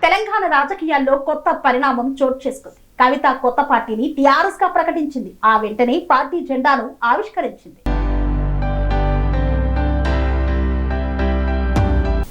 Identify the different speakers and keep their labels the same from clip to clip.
Speaker 1: తెలంగాణ రాజకీయాల్లో కొత్త పరిణామం చోటు చేసుకుంది. కవిత కొత్త పార్టీని టీఆర్ఎస్ గా ప్రకటించింది. ఆ వెంటనే పార్టీ జెండాను ఆవిష్కరించింది.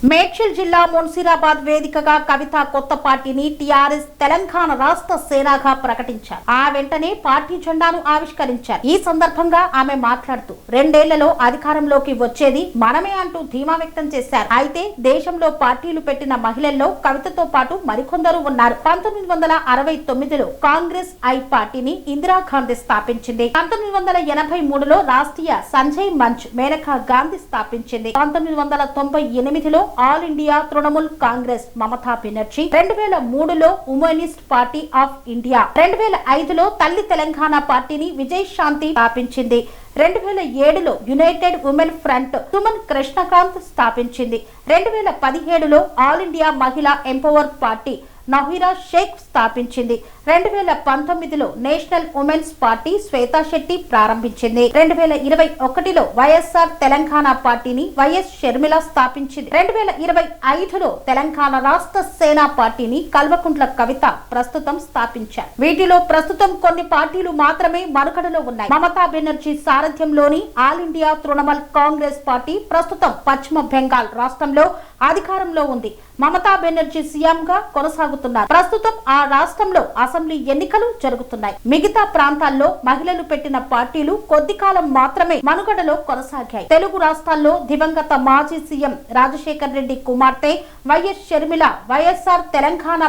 Speaker 1: మేడ్చల్ జిల్లా మున్సిరాబాద్ వేదికగా కవిత కొత్త పార్టీని టీఆర్ఎస్ తెలంగాణ రాష్ట్ర సేనగా ప్రకటించారు. ఆ వెంటనే పార్టీ జెండాను ఆవిష్కరించారు. ఈ సందర్భంగా ఆమె మాట్లాడుతూ 2 ఏళ్లలో అధికారంలోకి వచ్చేది మనమే అంటూ ధీమా వ్యక్తం చేశారు. అయితే దేశంలో పార్టీలు పెట్టిన మహిళల్లో కవితతో పాటు మరికొందరు ఉన్నారు. 1969లో కాంగ్రెస్ ఐ పార్టీని ఇందిరాగాంధీ స్థాపించింది. 1983లో రాష్ట్రీయ సంజయ్ మంచ్ మేనకా గాంధీ స్థాపించింది. 1998లో ఆల్ ఇండియా తృణమూల్ కాంగ్రెస్ మమతా బెనర్జీ, 2003లో ఉమెనిస్ట్ పార్టీ ఆఫ్ ఇండియా, 2005లో తల్లి తెలంగాణ పార్టీని విజయశాంతి స్థాపించింది. 2007లో United Women Front Suman Krishnakant స్థాపించింది. 2017లో All India Mahila Empower Party Nowhera Shaik స్థాపించింది. 2019లో National Women's Party Shweta Shetty ప్రారంభించింది. 2021లో వైఎస్ఆర్ తెలంగాణ పార్టీని వైఎస్ షర్మిల స్థాపించింది. 2025లో తెలంగాణ రాష్ట్ర సేన పార్టీని కల్వకుంట్ల కవిత ప్రస్తుతం స్థాపించారు. వీటిలో ప్రస్తుతం కొన్ని పార్టీలు మాత్రమే మనుగడలో ఉన్నాయి. మమతా బెనర్జీ సారథ్యంలోని All India Trinamool Congress Party ప్రస్తుతం పశ్చిమ బెంగాల్ రాష్ట్రంలో అధికారంలో ఉంది. మమతా బెనర్జీ సీఎం గా కొనసాగుతున్నారు. ప్రస్తుతం ఆ రాష్ట్రంలో అసెంబ్లీ ఎన్నికలు జరుగుతున్నాయి. మిగతా ప్రాంతాల్లో మహిళలు పెట్టిన పార్టీలు కొద్ది కాలం మాత్రమే మనుగడలో కొనసాగాయి. తెలుగు రాష్ట్రాల్లో దివంగత మాజీ సీఎం రాజశేఖర్ రెడ్డి కుమార్తె వైఎస్ షర్మిల వైఎస్ఆర్ తెలంగాణ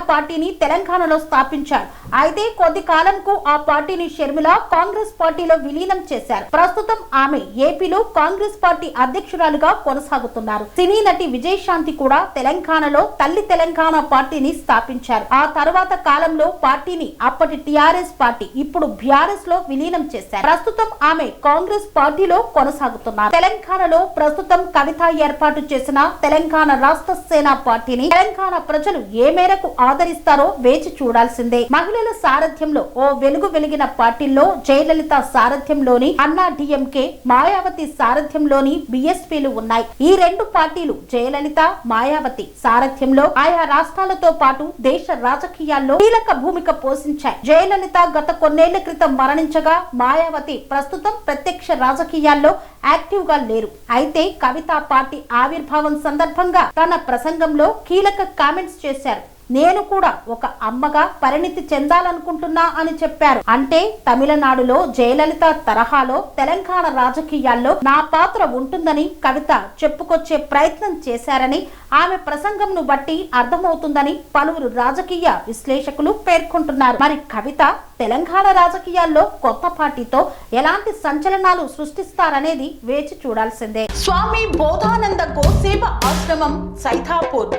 Speaker 1: పార్టీని తెలంగాణలో స్థాపించారు. అయితే కొద్ది కాలంకు ఆ పార్టీని షర్మిల కాంగ్రెస్ పార్టీలో విలీనం చేశారు. ప్రస్తుతం ఆమె ఏపీలో కాంగ్రెస్ పార్టీ అధ్యక్షురాలుగా కొనసాగుతున్నారు. సినీ నటి విజయశాంతి కూడా తెలంగాణలో తల్లి తెలంగాణ పార్టీని స్థాపించారు. ఆ తర్వాత కాలంలో పార్టీని అప్పటి టీఆర్ఎస్ పార్టీ ఇప్పుడు బీఆర్ఎస్ లో విలీనం చేశారు. ప్రస్తుతం ఆమె కాంగ్రెస్ పార్టీలో కొనసాగుతున్నారు. తెలంగాణలో ప్రస్తుతం కవిత ఏర్పాటు చేసిన తెలంగాణ రాష్ట్ర సేన పార్టీని తెలంగాణ ప్రజలు ఏ మేరకు ఆదరిస్తారో వేచి చూడాల్సిందే. మహిళల సారథ్యంలో ఓ వెలుగు వెలిగిన పార్టీల్లో జయలలిత సారథ్యంలోని అన్నా డిఎంకే, మాయావతి సారథ్యంలోని బీఎస్పీలు ఉన్నాయి. ఈ 2 పార్టీలు జయలలిత, మాయావతి సారథ్యంలో ఆయా రాష్ట్రాలతో పాటు దేశ రాజకీయాల్లో కీలక భూమిక పోషించాయి. జయలలిత గత కొన్నేళ్ల క్రితం మరణించగా మాయావతి ప్రస్తుతం ప్రత్యక్ష రాజకీయాల్లో యాక్టివ్ గా లేరు. అయితే కవిత పార్టీ ఆవిర్భావం సందర్భంగా తన ప్రసంగంలో కీలక కామెంట్స్ చేశారు. నేను కూడా ఒక అమ్మగా పరిణితి చెందాలనుకుంటున్నా అని చెప్పారు. అంటే తమిళనాడులో జయలలిత తరహాలో తెలంగాణ రాజకీయాల్లో నా పాత్ర ఉంటుందని కవిత చెప్పుకొచ్చే ప్రయత్నం చేశారని ఆమె ప్రసంగంను బట్టి అర్థమవుతుందని పలువురు రాజకీయ విశ్లేషకులు పేర్కొంటున్నారు. మరి కవిత తెలంగాణ రాజకీయాల్లో కొత్త పార్టీతో ఎలాంటి సంచలనాలు సృష్టిస్తారనేది వేచి చూడాల్సిందే. స్వామి బోధానంద గోసేవ ఆశ్రమం సైథాపూర్.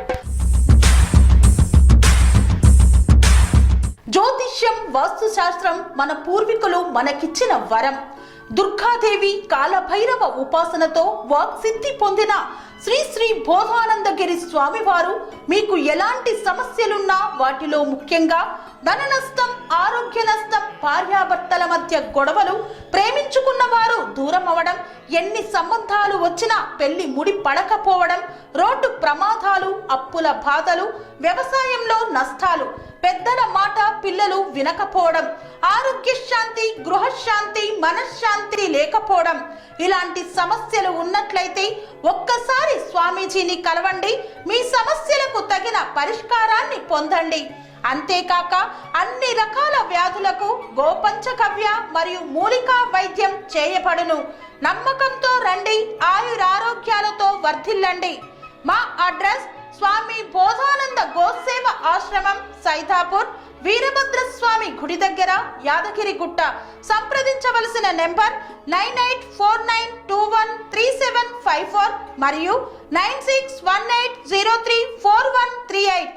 Speaker 1: జ్యోతిష్యం, వాస్తు శాస్త్రం మన పూర్వీకులు మనకిచ్చిన వరం. దుర్గాదేవి, కాలభైరవ ఉపాసనతో వాక్సిద్ధి పొందిన శ్రీ శ్రీ బోధానందగిరి స్వామివారు మీకు ఎలాంటి సమస్యలున్నా, వాటిలో ముఖ్యంగా ధన నష్టం, ఆరోగ్య నష్టం, భార్యాభర్తల మధ్య గొడవలు, ప్రేమించుకున్న వారు దూరం అవడం, ఎన్ని సంబంధాలు వచ్చినా పెళ్లి ముడి పడకపోవడం, రోడ్డు ప్రమాదాలు, అప్పుల బాధలు, వ్యవసాయంలో నష్టాలు, పెద్దల మాట పిల్లలు వినకపోవడం, ఆరోగ్య శాంతి, గృహశాంతి, మనశ్శాంతి లేకపోవడం, ఇలాంటి సమస్యలు ఉన్నట్లయితే ఒక్కసారి స్వామీజీని కలవండి. మీ సమస్యలకు తగిన పరిష్కారాన్ని పొందండి. అంతేకాక అన్ని రకాల వ్యాధులకు గోపంచగవ్య మరియు మూలికా వైద్యం చేయబడును. నమ్మకంతో రండి, ఆయురారోగ్యాలతో వర్ధిల్లండి. మా అడ్రస్ స్వామి బోధానంద గోసేవ ఆశ్రమం, సైథాపూర్, వీరభద్రస్వామి గుడి దగ్గర, యాదగిరిగుట్ట. సంప్రదించవలసిన నెంబర్ 9849213754 మరియు 9618034138.